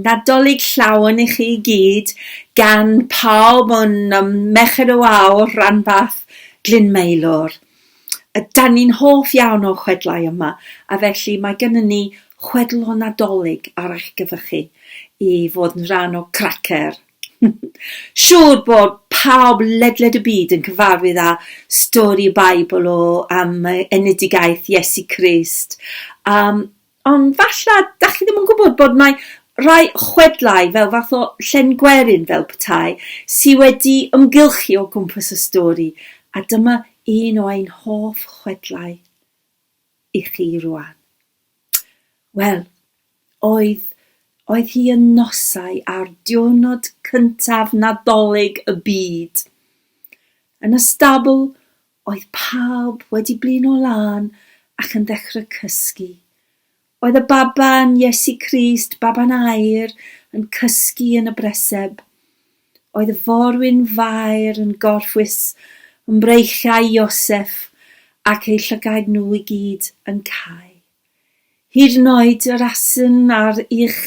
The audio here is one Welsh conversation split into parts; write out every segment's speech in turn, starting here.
Nadolig llawn i chi gyd gan pawb yn Merched y Wawr rhanbarth Glyn Maelor. Da ni'n hoff iawn o chwedlau yma, a felly mae gennym ni chwedl o Nadolig ar eich gyfychu i fod yn rhan o Cracyr. Siŵr bod pawb ledled y byd yn cyfarwydd â stori Beibl o enedigaeth Iesu Crist. Ond falle, da chi ddim yn gwybod bod mae rai chwedlau fel fath o llen gwerin fel petai sydd wedi ymgylchu o gwmpas y stori, a dyma un o ein hoff chwedlau i chi rwan. Wel, oedd hi yn nosau ar diwrnod cyntaf Nadolig y byd. Yn y stabl, oedd pawb wedi blino lan ac yn dechrau cysgu. Oedd y baban Iesu Crist, baban aur, yn cysgu yn y breseb. Oedd y forwyn faer yn gorffwys yn breichiau Iosef ac ei llygaid nhw i gyd yn cae. Hyd yn oed yr asyn ar uwch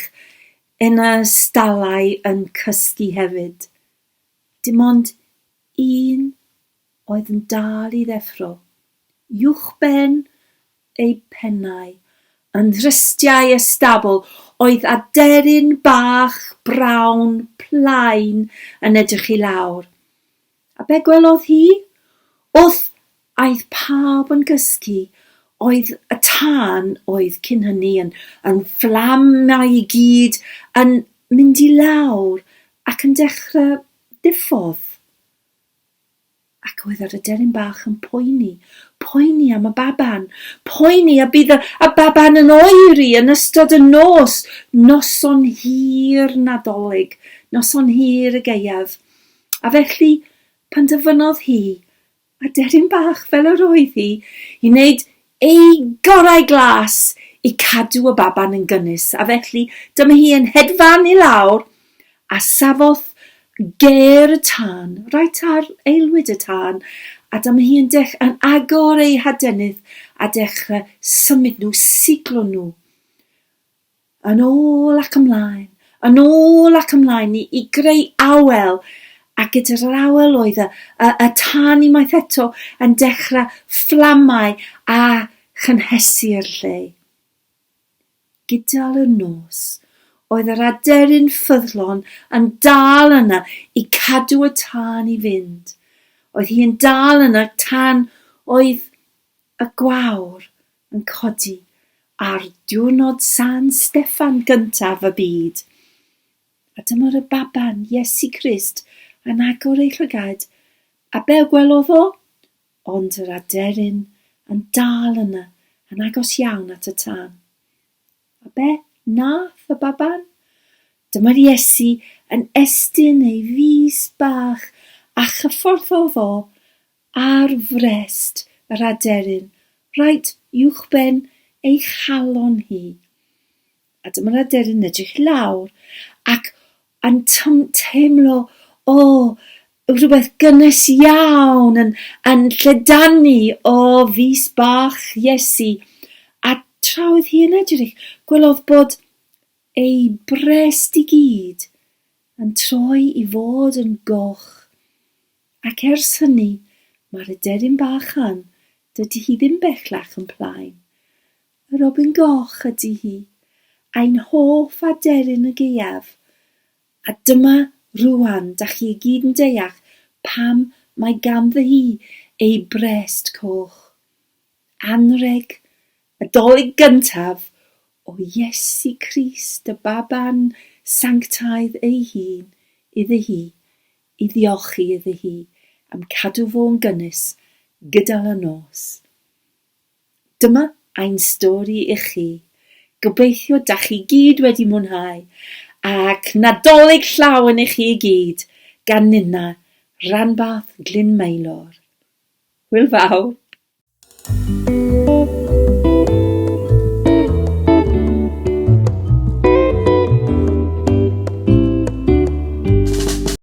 yn y stalau yn cysgu hefyd. Dim ond un oedd yn dal i ddeffro, uwchben ei pennau, yn rhystiau y stabl oedd aderyn bach brawn plaen yn edrych i lawr. A be gwelodd hi? Wrth aeth pawb yn gysgu, oedd y tân oedd cyn hynny yn fflamau i gyd yn mynd i lawr ac yn dechrau diffodd. Ac oedd yr aderyn bach yn poeni am y baban, poeni a bydd y baban yn oeri yn ystod y noson hir Nadolig, noson hir y gaeaf. A felly, pan dyfynodd hi, aderyn bach fel yr oedd hi, i wneud ei gorau glas i cadw y baban yn gynnus. A felly, dyma hi yn hedfan i lawr a safodd ger y tân, reit ar aelwyd y tân, a dyma hi yn agor ei hadenydd a dechrau symud nhw, siglo nhw. Yn ôl ac ymlaen i greu awel, a gyda'r awel oedd y tân unwaith eto yn dechrau fflamau a chynhesu'r lle. Gydal y nos, oedd yr aderyn ffyddlon yn dal yna i cadw y tân i fynd. Oedd hi yn dal yna tan oedd y gwawr yn codi ar diwrnod San Steffan gyntaf y byd. A dyma'r y baban Iesu Crist yn agor ei llygaid, a be gwelodd o? Ond yr aderyn yn dal yna, yn agos iawn at y tân. A be nath y baban? Dyma'r Iesu yn estyn ei fys bach a chyfforddodd o ar frest yr aderyn, reit uwchben ei chalon hi. A dyma'r aderyn edrych lawr ac yn teimlo rhywbeth gynnes iawn yn lledanu o fys bach Iesu. A tra oedd hi yn edrych, gwelodd bod ei brest i gyd yn troi i fod yn goch. Ac ers hynny, mae'r aderyn bach dydy hi ddim bellach yn plaen. Y robin goch ydy hi, ein hoff aderyn y gaeaf. A dyma rwan, da chi gyd yn deall pam mae ganddo hi ei brest coch. Anreg, y dolig gyntaf o Iesu Crist, y baban sanctaidd ei hun iddi hi, i ddiolchu iddi hi am cadw fo'n gynnus gydal y nos. Dyma ein stori i chi. Gobeithio da chi gyd wedi mwynhau, ac Nadolig llawn i chi gyd gan nina rhanbarth Glyn Maelor. Hwyl fawr!